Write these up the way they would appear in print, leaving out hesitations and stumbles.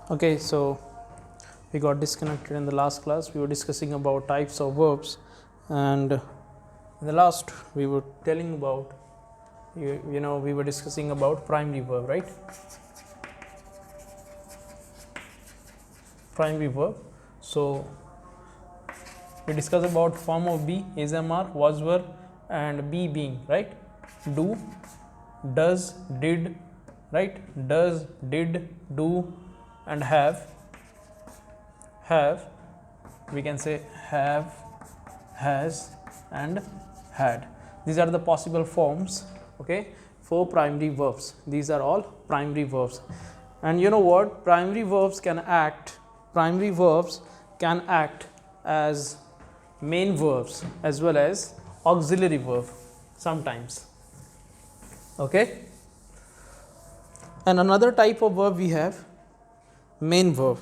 Okay, so we got disconnected in the last class. We were discussing about types of verbs, and in the last we were telling about we were discussing about primary verb, right? Primary verb. So we discussed about form of be, is, am, are, was, were, and be being, right? Do, does, did, right? Does, did, do, and have. We can say have, has, and had. These are the possible forms, okay, for primary verbs. These are all primary verbs. And you know what? Primary verbs can act as main verbs as well as auxiliary verb sometimes, okay. And another type of verb we have main verb.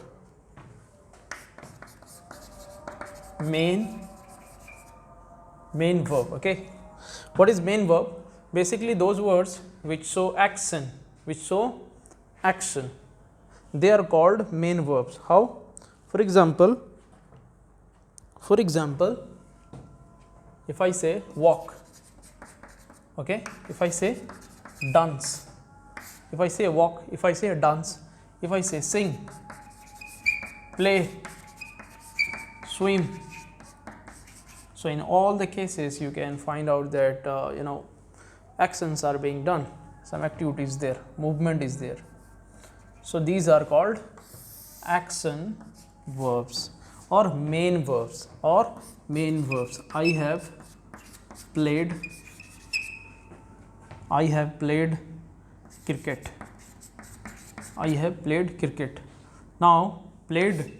Main verb, okay. What is main verb? Basically those words which show action, they are called main verbs. How? For example, if I say walk, okay, if I say dance, if I say walk, if I say dance, if I say sing, play, swim. So in all the cases you can find out that actions are being done, some activity is there, movement is there. So these are called action verbs or main verbs. I have played cricket. Now played,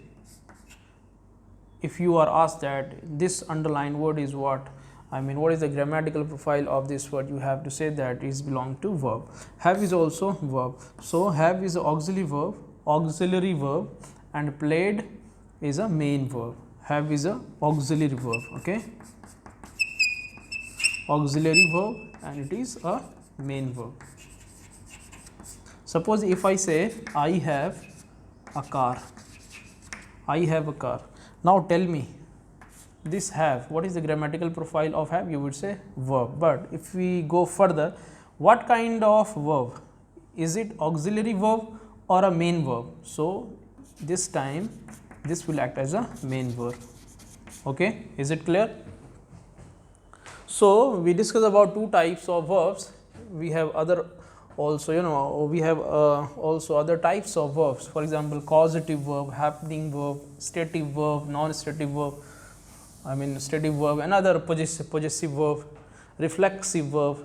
if you are asked that this underlined word is what, I mean what is the grammatical profile of this word, you have to say that it belongs to verb. Have is also verb. So have is auxiliary verb and played is a main verb. Have is a auxiliary verb, okay, auxiliary verb, and it is a main verb. Suppose if I say I have a car. Now tell me, this have, what is the grammatical profile of have? You would say verb. But if we go further, what kind of verb? Is it auxiliary verb or a main verb? So this time this will act as a main verb, okay. Is it clear? So we discussed about two types of verbs. We have other also, also other types of verbs. For example, causative verb, happening verb, stative verb, non-stative verb, stative verb, another possessive verb, reflexive verb.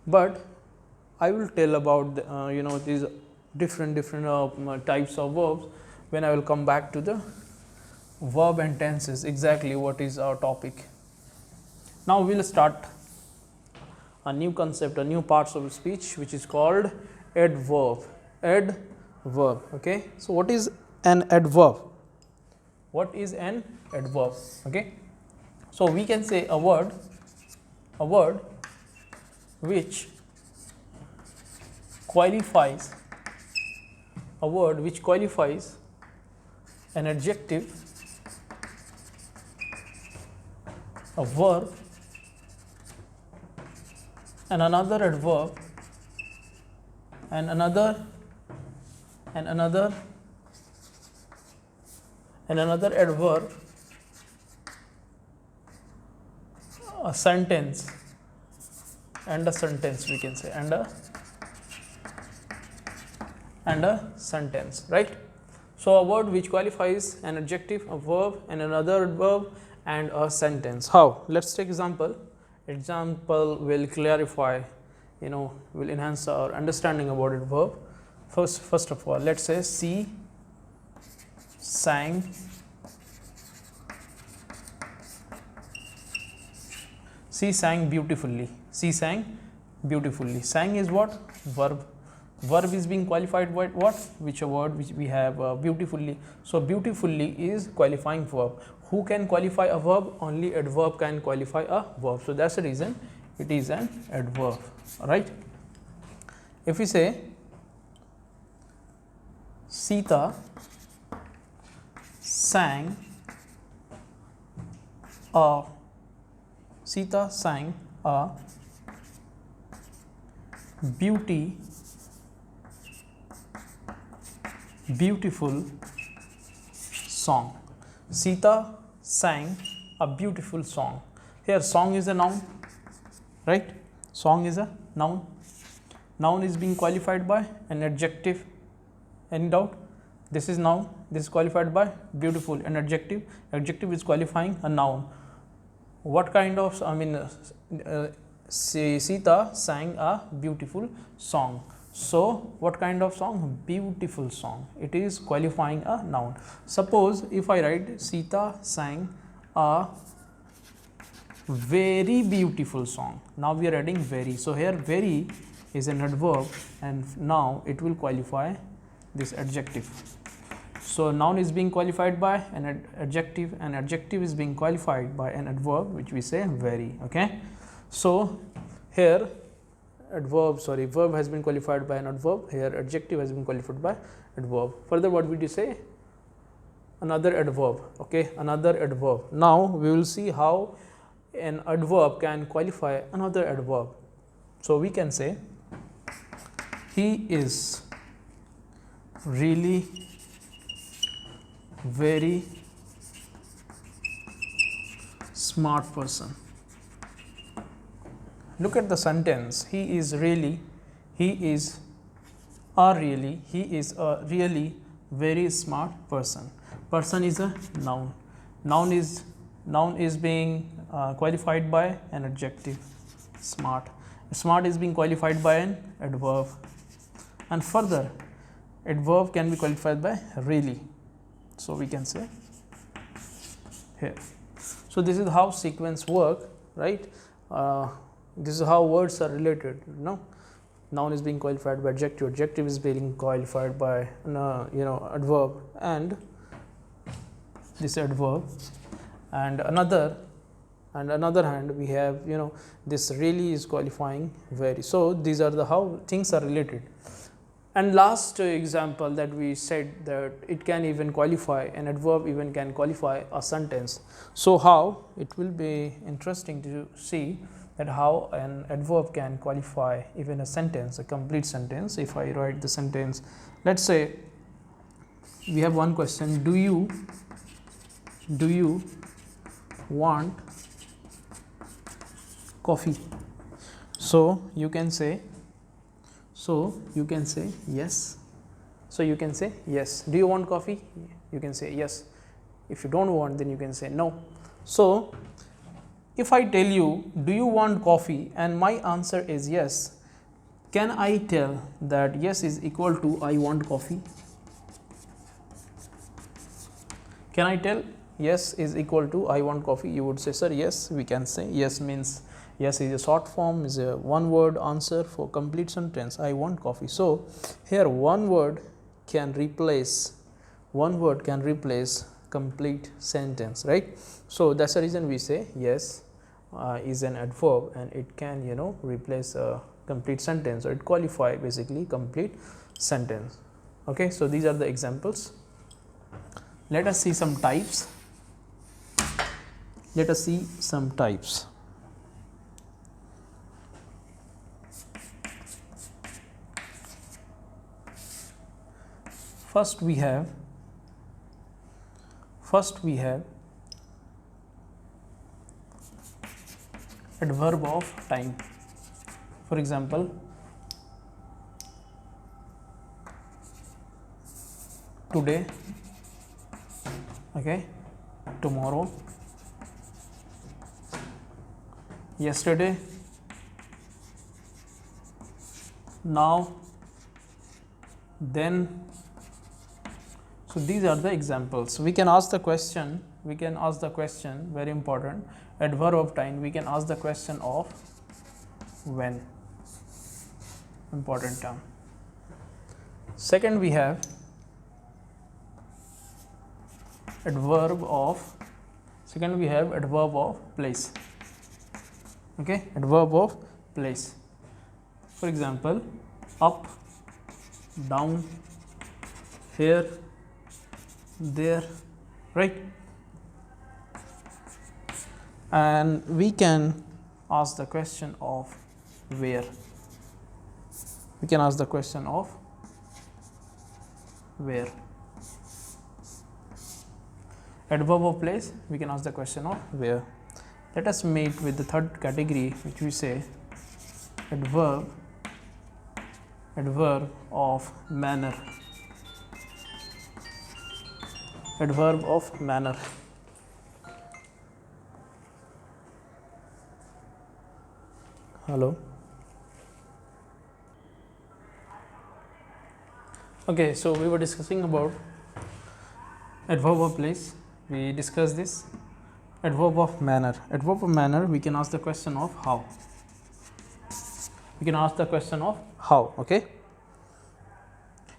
But I will tell about these different types of verbs when I will come back to the verb and tenses, exactly what is our topic. Now we will start a new concept, a new parts of speech, which is called adverb. Okay. So what is an adverb? Okay. So we can say a word which qualifies an adjective, a verb, and another adverb, and another adverb, a sentence, and a sentence, we can say, and a sentence, right? So a word which qualifies an adjective, a verb, and another adverb, and a sentence. How? Let's take example. Example will clarify, will enhance our understanding about it. Verb. First of all, let's say she sang beautifully. Sang is what? Verb. Verb is being qualified by what? Which a word which we have beautifully. So beautifully is qualifying verb. Who can qualify a verb? Only adverb can qualify a verb. So that's the reason it is an adverb, right? If we say Sita sang a beautiful song. Sita sang a beautiful song. Here song is a noun, right? Song is a noun. Noun is being qualified by an adjective. Any doubt? This is noun, this is qualified by beautiful, an adjective. Adjective is qualifying a noun. What kind of, Sita sang a beautiful song. So what kind of song? Beautiful song. It is qualifying a noun. Suppose if I write Sita sang a very beautiful song. Now we are adding very. So here very is an adverb and now it will qualify this adjective. So noun is being qualified by an adjective and adjective is being qualified by an adverb, which we say very. Okay. So here verb has been qualified by an adverb. Here adjective has been qualified by adverb. Further, what would you say? Another adverb. Okay, another adverb. Now we will see how an adverb can qualify another adverb. So we can say he is really very smart person. Look at the sentence. He is a really very smart person. Person is a noun. Noun is being qualified by an adjective. Smart. Smart is being qualified by an adverb. And further, adverb can be qualified by really. So we can say here. So this is how sequence work, right? This is how words are related. Noun is being qualified by adjective. Adjective is being qualified by adverb and this adverb. And another hand we have this really is qualifying very. So these are the how things are related. And last example that we said that it can even qualify, an adverb even can qualify a sentence. So how? It will be interesting to see that how an adverb can qualify even a sentence, a complete sentence. If I write the sentence, let's say we have one question, do you want coffee? So you can say yes. So you can say yes. Do you want coffee? You can say yes. If you don't want, then you can say no. So if I tell you, do you want coffee, and my answer is yes, can I tell that yes is equal to I want coffee? Can I tell yes is equal to I want coffee? You would say, sir, yes. We can say yes means yes is a short form, is a one word answer for complete sentence, I want coffee. So here one word can replace complete sentence, right? So that's the reason we say yes is an adverb and it can replace a complete sentence, or it qualify basically complete sentence. Okay, so these are the examples. Let us see some types. First we have adverb of time. For example, today, okay, tomorrow, yesterday, now, then. So these are the examples. We can ask the question, very important, adverb of time, we can ask the question of when, important term. Second we have adverb of place. Okay, adverb of place. For example, up, down, here, there, right? And we can ask the question of where. We can ask the question of where. Adverb of place, we can ask the question of where. Let us meet with the third category, which we say adverb of manner. Adverb of manner. Hello. Okay, so we were discussing about adverb of place. We discussed this. Adverb of manner. Adverb of manner, we can ask the question of how. We can ask the question of how. Okay.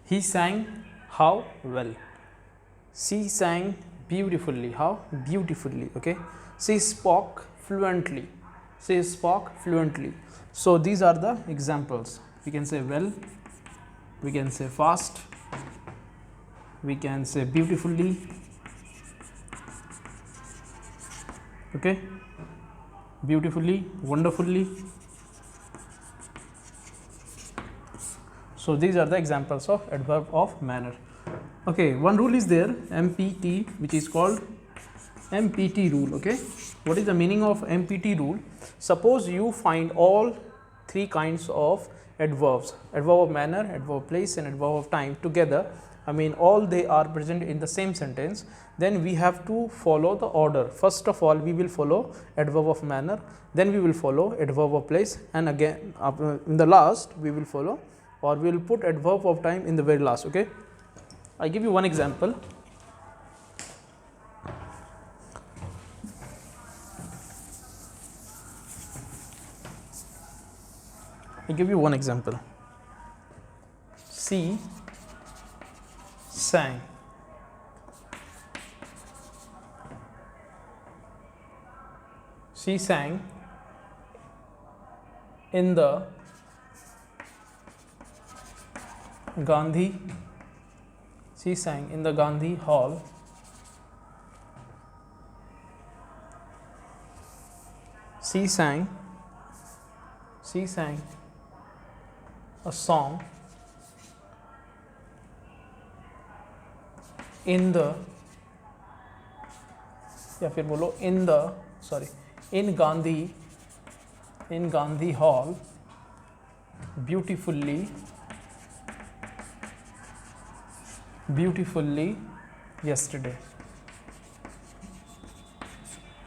He sang how well. She sang beautifully. How? Beautifully. Okay. She spoke fluently. She spoke fluently. So these are the examples. We can say well, we can say fast, we can say beautifully. Okay. Beautifully, wonderfully. So these are the examples of adverb of manner. Okay, one rule is there, MPT, which is called MPT rule. Okay, what is the meaning of MPT rule? Suppose you find all three kinds of adverbs, adverb of manner, adverb of place and adverb of time together. I mean all they are present in the same sentence. Then we have to follow the order. First of all, we will follow adverb of manner, then we will follow adverb of place, and again in the last we will follow, or we will put adverb of time in the very last. Okay, I give you one example. I give you one example. She sang. She sang in the Gandhi. She sang in the Gandhi Hall. She sang a song in the, या फिर बोलो in the, sorry, in Gandhi Hall beautifully yesterday.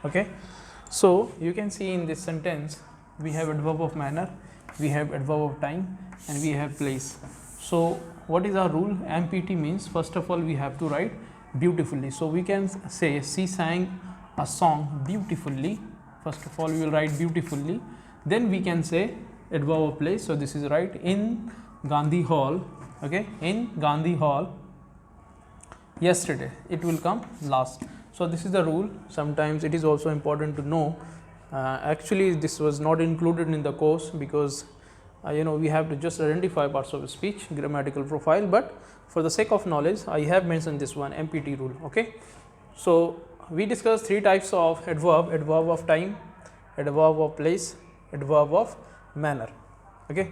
Okay, so you can see in this sentence we have adverb of manner, we have adverb of time, and we have place. So what is our rule? MPT means first of all we have to write beautifully. So we can say she sang a song beautifully. First of all we will write beautifully, then we can say adverb of place. So this is right, in Gandhi Hall. Okay, in Gandhi Hall yesterday, it will come last. So this is the rule. Sometimes it is also important to know. Actually this was not included in the course because we have to just identify parts of speech, grammatical profile, but for the sake of knowledge I have mentioned this one, MPT rule. Okay, so we discussed three types of adverb: adverb of time, adverb of place, adverb of manner. Okay,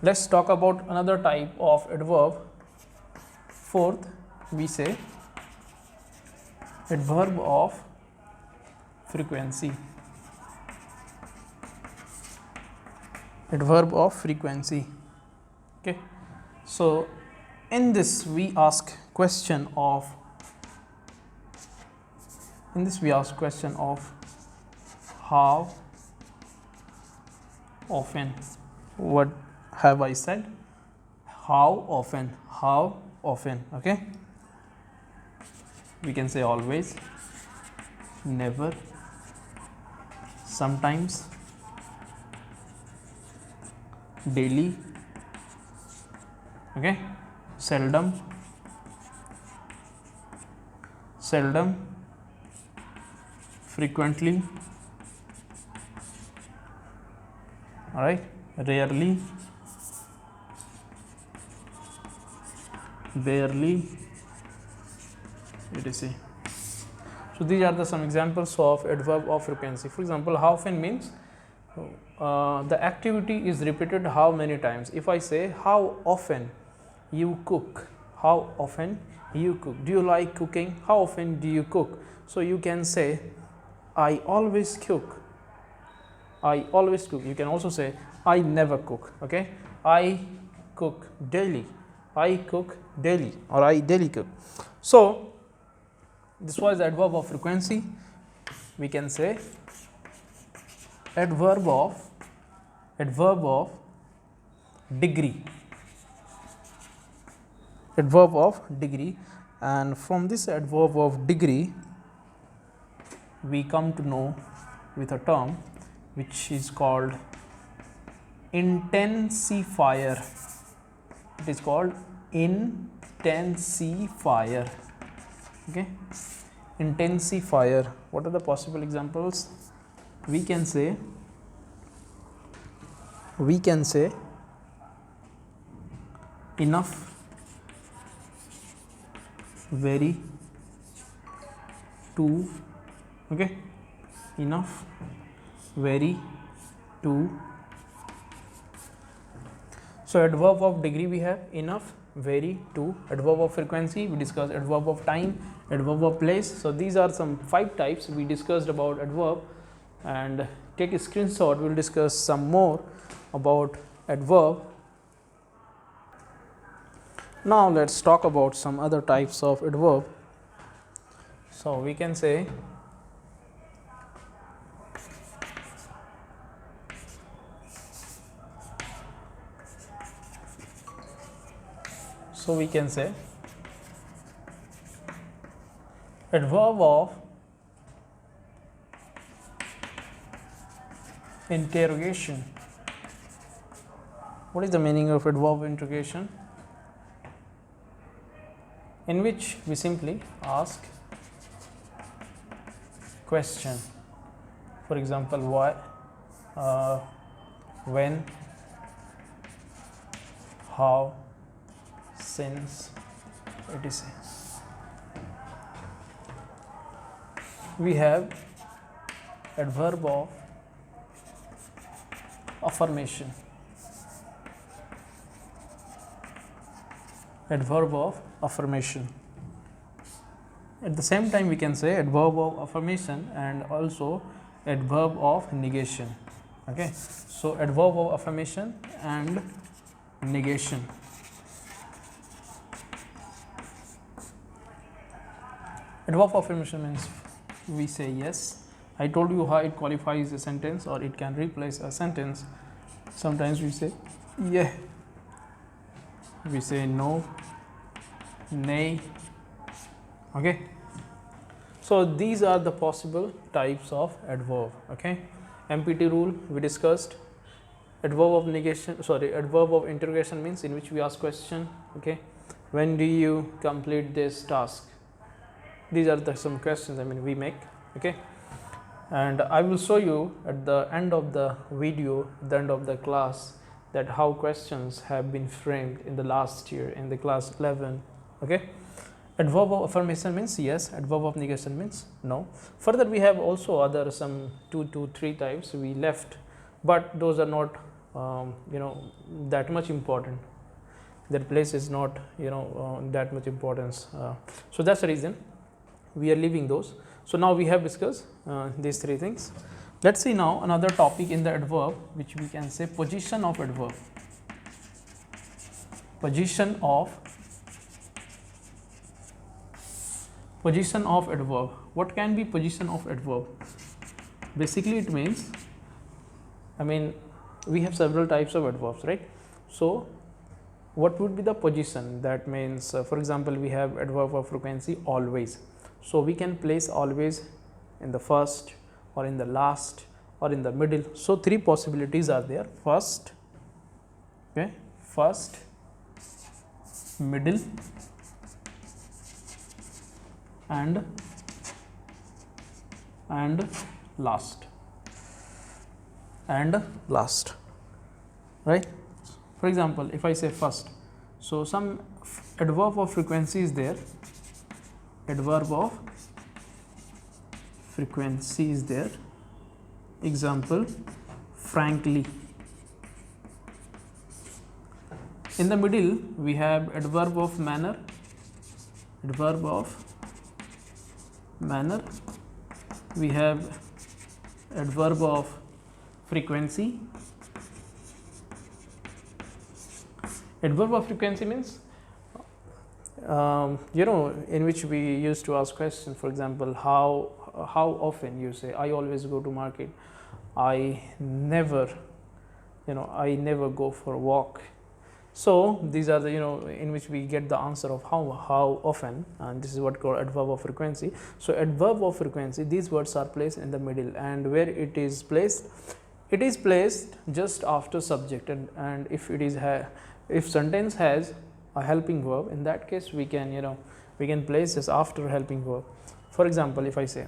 let's talk about another type of adverb. Fourth, we say adverb of frequency. Adverb of frequency. Okay, so in this we ask question of how often. What have I said? How often. Okay, we can say always, never, sometimes, daily. Okay, seldom, frequently, all right, rarely, barely, etc. So these are the some examples of adverb of frequency. For example, how often means the activity is repeated how many times. If I say how often you cook, how often you cook, do you like cooking, how often do you cook? So you can say I always cook, I always cook. You can also say I never cook. Okay, I cook daily, I cook daily, or I daily cook. So this was adverb of frequency. We can say adverb of degree, adverb of degree, and from this adverb of degree we come to know with a term which is called intensifier. It is called intensifier. Okay, intensifier. What are the possible examples? We can say enough, very, to. Okay, enough, very, to. So adverb of degree we have enough, very, to. Adverb of frequency we discussed adverb of time, adverb of place. So these are some 5 types we discussed about adverb, and take a screenshot. We will discuss some more about adverb. Now let's talk about some other types of adverb. So we can say adverb of interrogation. What is the meaning of adverb of interrogation? In which we simply ask question. For example, why, when, how, since, etc. We have adverb of affirmation. Adverb of affirmation. At the same time we can say adverb of affirmation and also adverb of negation. Okay, so adverb of affirmation and negation. Adverb of affirmation means we say yes. I told you how it qualifies a sentence or it can replace a sentence. Sometimes we say yeah, we say no, nay. Okay, so these are the possible types of adverb. Okay, MPT rule we discussed. Adverb of negation, sorry, adverb of interrogation means in which we ask question. Okay, when do you complete this task? These are some questions we make. Okay, and I will show you at the end of the video, the end of the class, that how questions have been framed in the last year in the class 11. Okay, adverb of affirmation means yes, adverb of negation means no. Further we have also other some 2 to 3 types we left, but those are not that much important. Their place is not that much importance. So that's the reason we are leaving those. So now we have discussed these 3 things. Let's see now another topic in the adverb, which we can say position of adverb. Position of adverb. What can be position of adverb? Basically it means, we have several types of adverbs, right? So what would be the position? That means for example we have adverb of frequency always. So we can place always in the first or in the last or in the middle. So 3 possibilities are there: first, okay, first, middle, and last, right? For example, if I say first, So some adverb of frequency is there. Adverb of frequency is there. Example, frankly. In the middle we have adverb of manner. Adverb of manner. We have adverb of frequency. Adverb of frequency means in which we used to ask questions. For example, how often you say, I always go to market. I never go for a walk. So these are the in which we get the answer of how often, and this is what called adverb of frequency. So adverb of frequency, these words are placed in the middle, and where it is placed just after subject, and if it is if sentence has a helping verb, in that case we can place this after helping verb. For example, if I say,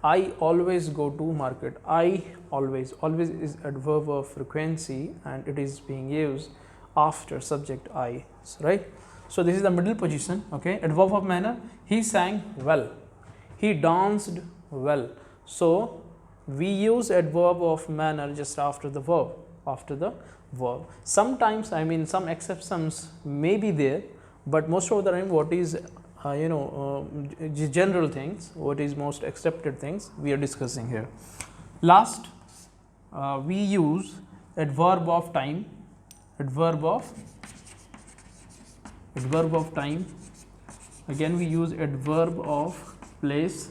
I always go to market. I always is adverb of frequency, and it is being used after subject I, right? So this is the middle position. Okay, adverb of manner, he sang well, he danced well. So we use adverb of manner just after the verb, Sometimes, some exceptions may be there, but most of the time what is general things, what is most accepted things we are discussing here. Last, we use adverb of time. Adverb of time. Again we use adverb of place.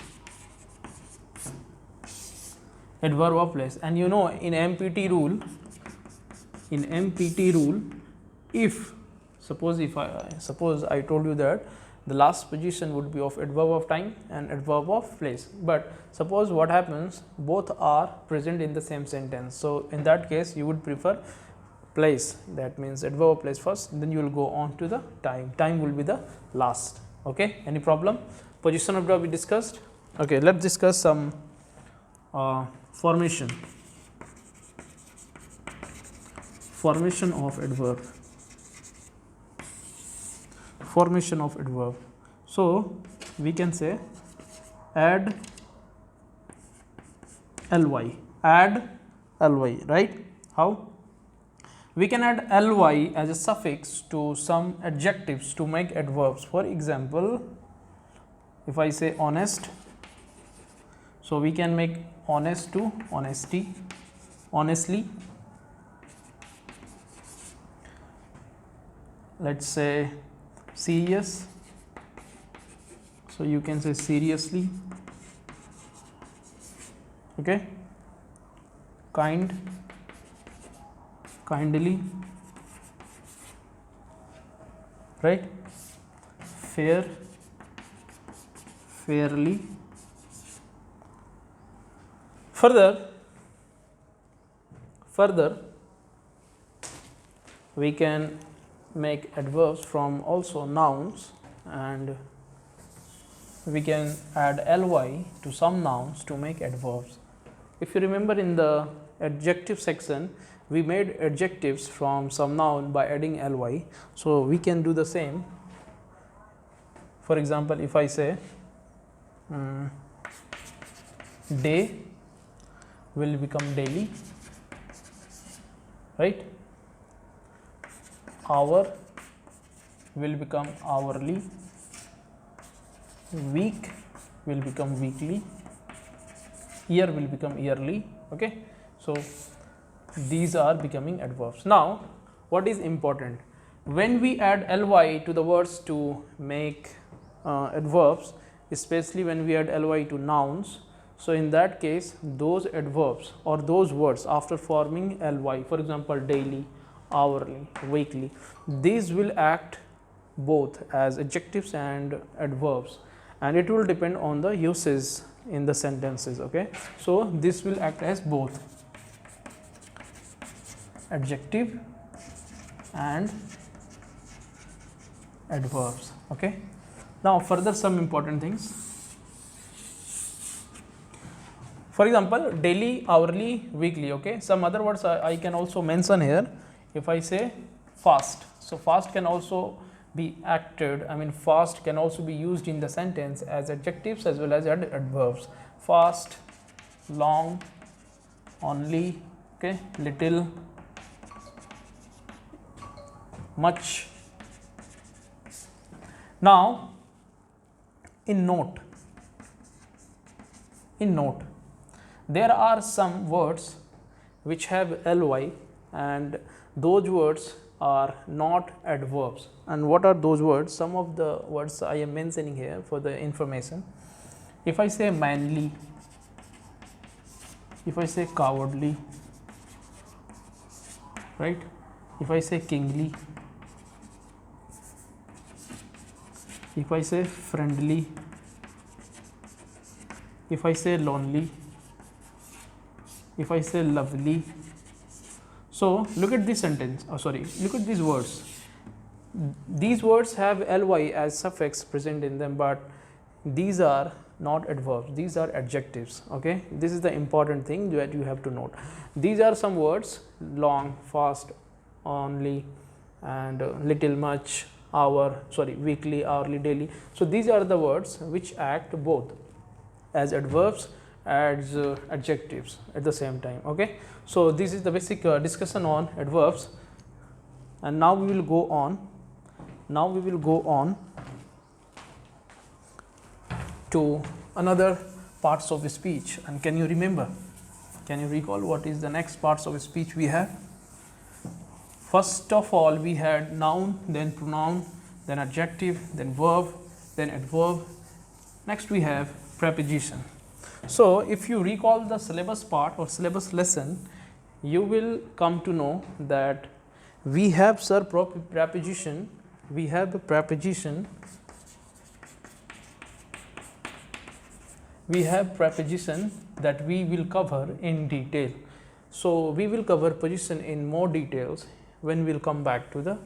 Adverb of place. And in MPT rule, if suppose I told you that the last position would be of adverb of time and adverb of place, but suppose what happens, both are present in the same sentence. So in that case you would prefer place, that means adverb of place first, then you will go on to the time will be the last. Okay, any problem? Position of verb we discussed. Okay, let's discuss some formation of adverb. Formation of adverb. So we can say add ly, right? How? We can add ly as a suffix to some adjectives to make adverbs. For example, if I say honest, so we can make honest to honesty, honestly. Let's say serious, so you can say seriously. Okay, kind, kindly, right? Fair, fairly. Further we can make adverbs from also nouns, and we can add ly to some nouns to make adverbs. If you remember, in the adjective section we made adjectives from some noun by adding ly, so we can do the same. For example, if I say day will become daily, right? Hour will become hourly, week will become weekly, year will become yearly. Okay, so these are becoming adverbs. Now what is important, when we add ly to the words to make adverbs, especially when we add ly to nouns, so in that case those adverbs or those words after forming ly, for example daily, hourly, weekly, these will act both as adjectives and adverbs, and it will depend on the uses in the sentences. Okay, so this will act as both adjective and adverbs. Okay, now further some important things. For example, daily, hourly, weekly. Okay, some other words I can also mention here. If I say fast, So fast can also be acted, I mean fast can also be used in the sentence as adjectives as well as adverbs. Fast, long, only, okay, little, much. Now in note, there are some words which have ly, and those words are not adverbs. And what are those words? Some of the words I am mentioning here for the information. If I say manly, if I say cowardly, right? If I say kingly, if I say friendly, if I say lonely, if I say lovely. So look at this sentence, look at these words. These words have ly as suffix present in them, but these are not adverbs, these are adjectives. Okay, this is the important thing that you have to note. These are some words: long, fast, only, and little, much, hour, weekly, hourly, daily. So these are the words which act both as adverbs as adjectives at the same time. Okay, so this is the basic discussion on adverbs, and now we will go on. To another parts of speech. And can you recall what is the next parts of speech we have? First of all, we had noun, then pronoun, then adjective, then verb, then adverb. Next we have preposition. So if you recall the syllabus part or syllabus lesson, you will come to know that we have preposition, we have a preposition, that we will cover in detail. So we will cover position in more details when we will come back to the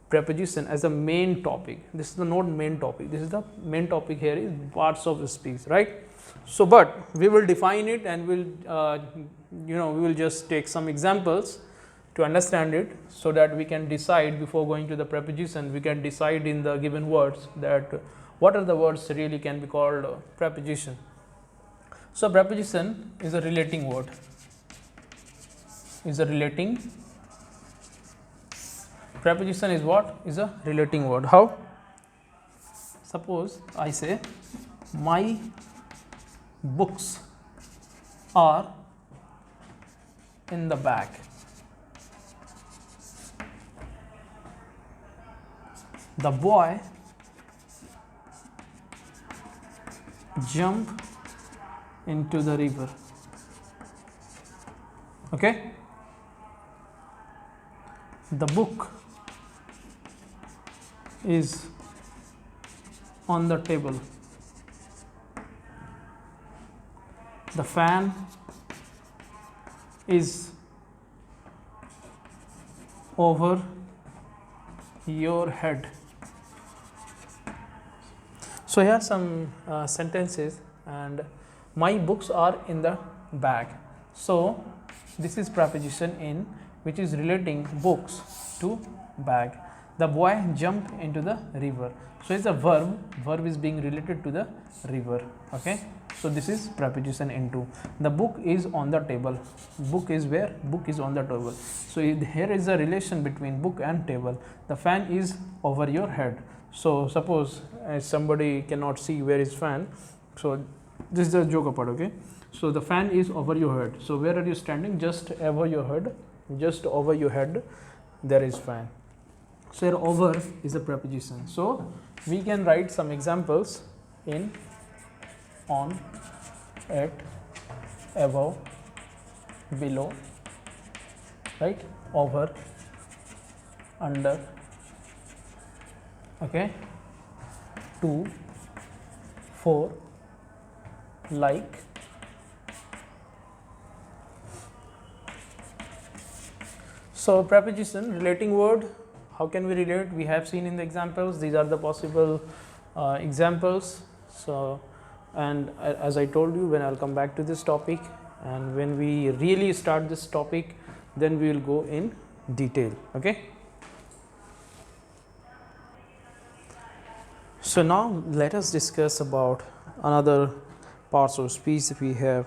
preposition as a main topic. This is the not main topic, this is the main topic here is parts of speech, right? So but we will define it, and we will just take some examples to understand it, so that we can decide before going to the preposition. We can decide in the given words that what are the words really can be called preposition. So preposition is a relating word, preposition is what? Is a relating word. How? Suppose I say my books are in the bag. The boy jumped into the river. Okay, the book is on the table. The fan is over your head. So here are some sentences, and my books are in the bag. So this is preposition in, which is relating books to bag. The boy jumped into the river. So it's a verb is being related to the river. Okay, so this is preposition into. The book is on the table. Book is where? Book is on the table. So here is a relation between book and table. The fan is over your head. So suppose somebody cannot see where is fan, so this is a joke part. Okay, so the fan is over your head. So where are you standing? Just over your head. Just over your head there is fan. So here over is a preposition. So we can write some examples in, on, at, above, below, right? Over, under, okay, to, for, like. So preposition, relating word. How can we relate? We have seen in the examples. These are the possible examples. So, and as I told you, when I'll come back to this topic, and when we really start this topic, then we will go in detail. Okay. So now let us discuss about another parts of speech that we have.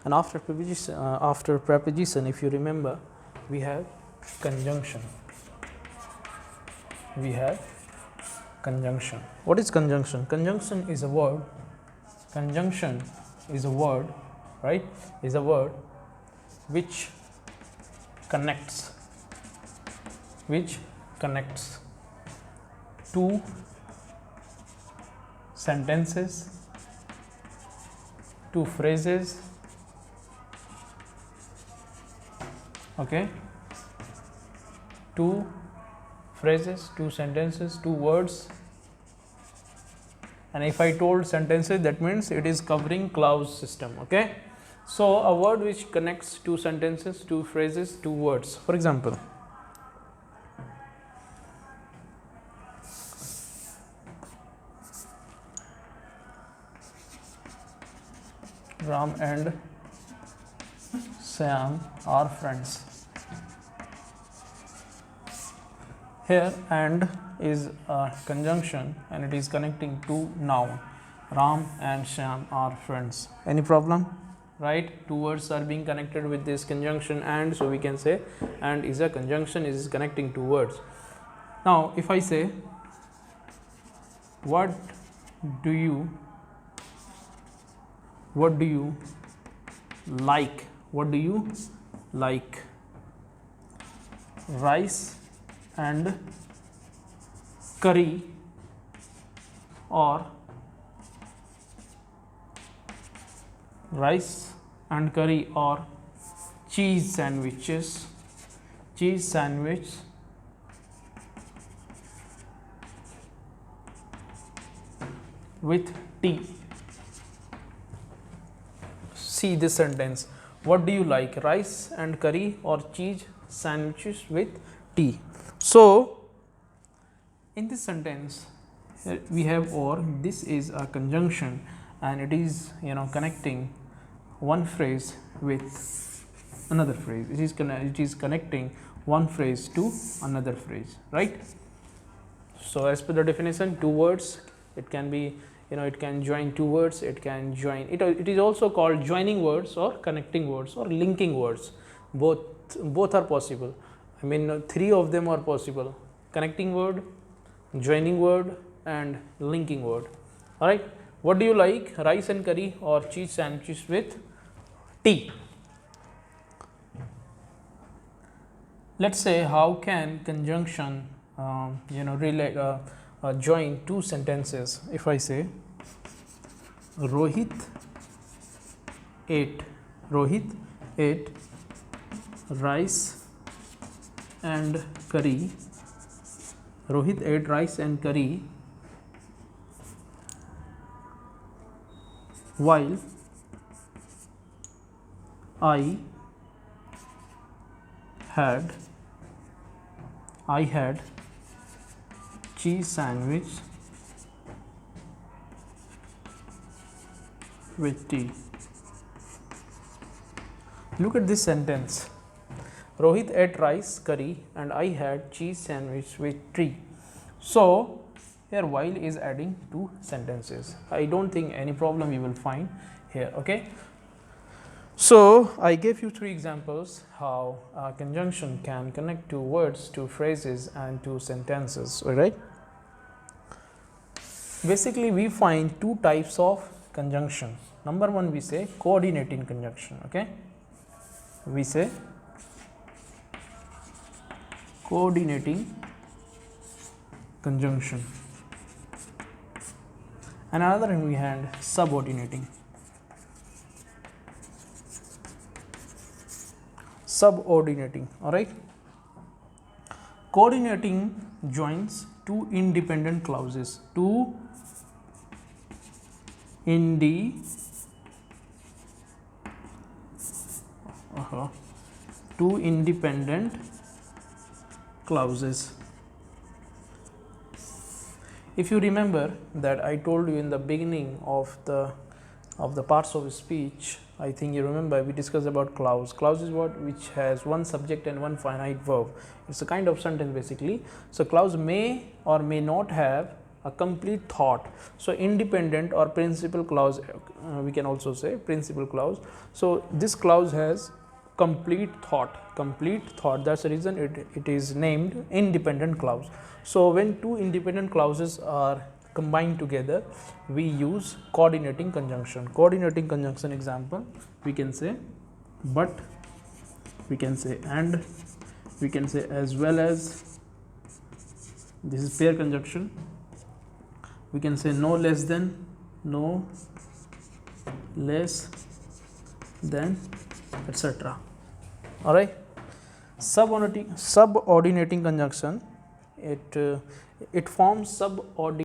And after preposition, if you remember, we have conjunction. We have conjunction. What is conjunction? Conjunction is a word. Conjunction is a word, right? Is a word which connects two sentences, two phrases, okay, two phrases, two sentences, two words. And if I told sentences, that means it is covering clause system, okay. So a word which connects two sentences, two phrases, two words. For example, Ram and Sam are friends. Here and is a conjunction and it is connecting two noun. Ram and Sam are friends. Any problem? Right? Two words are being connected with this conjunction and, so we can say and is a conjunction, is connecting two words. Now if I say, what do you like? What do you like? Rice and curry or rice and curry or cheese sandwiches, cheese sandwich with tea. See this sentence. What do you like? Rice and curry or cheese sandwiches with tea. So in this sentence we have or. This is a conjunction and it is connecting one phrase with another phrase. It is connecting one phrase to another phrase, right? So as per the definition, two words, it can be it can join two words, it can join it is also called joining words or connecting words or linking words. Both are possible. I mean, three of them are possible: connecting word, joining word and linking word. All right, what do you like? Rice and curry or cheese sandwiches with tea. Let's say, how can conjunction join two sentences? If I say Rohit ate rice and curry. Rohit ate rice and curry while I had cheese sandwich with tea. Look at this sentence. Rohit ate rice curry and I had cheese sandwich with tea. So here while is adding two sentences. I don't think any problem you will find here, okay. So I gave you three examples how a conjunction can connect two words, two phrases and two sentences, all right. Basically we find two types of conjunction. Number one, we say coordinating conjunction, okay. We say coordinating conjunction, and another hand we had subordinating. All right. Coordinating joins two independent clauses, two independent clauses. If you remember that I told you in the beginning of the parts of speech, I think you remember we discussed about clause. Clause is what? Which has one subject and one finite verb. It's a kind of sentence basically. So clause may or may not have a complete thought. So independent or principal clause, we can also say principal clause. So this clause has complete thought, that's the reason it is named independent clause. So when two independent clauses are combined together, we use coordinating conjunction. Coordinating conjunction example, we can say but, we can say and, we can say as well as. This is pair conjunction. We can say no less than, no less than, etc. All right. Subordinating conjunction, it forms subordinating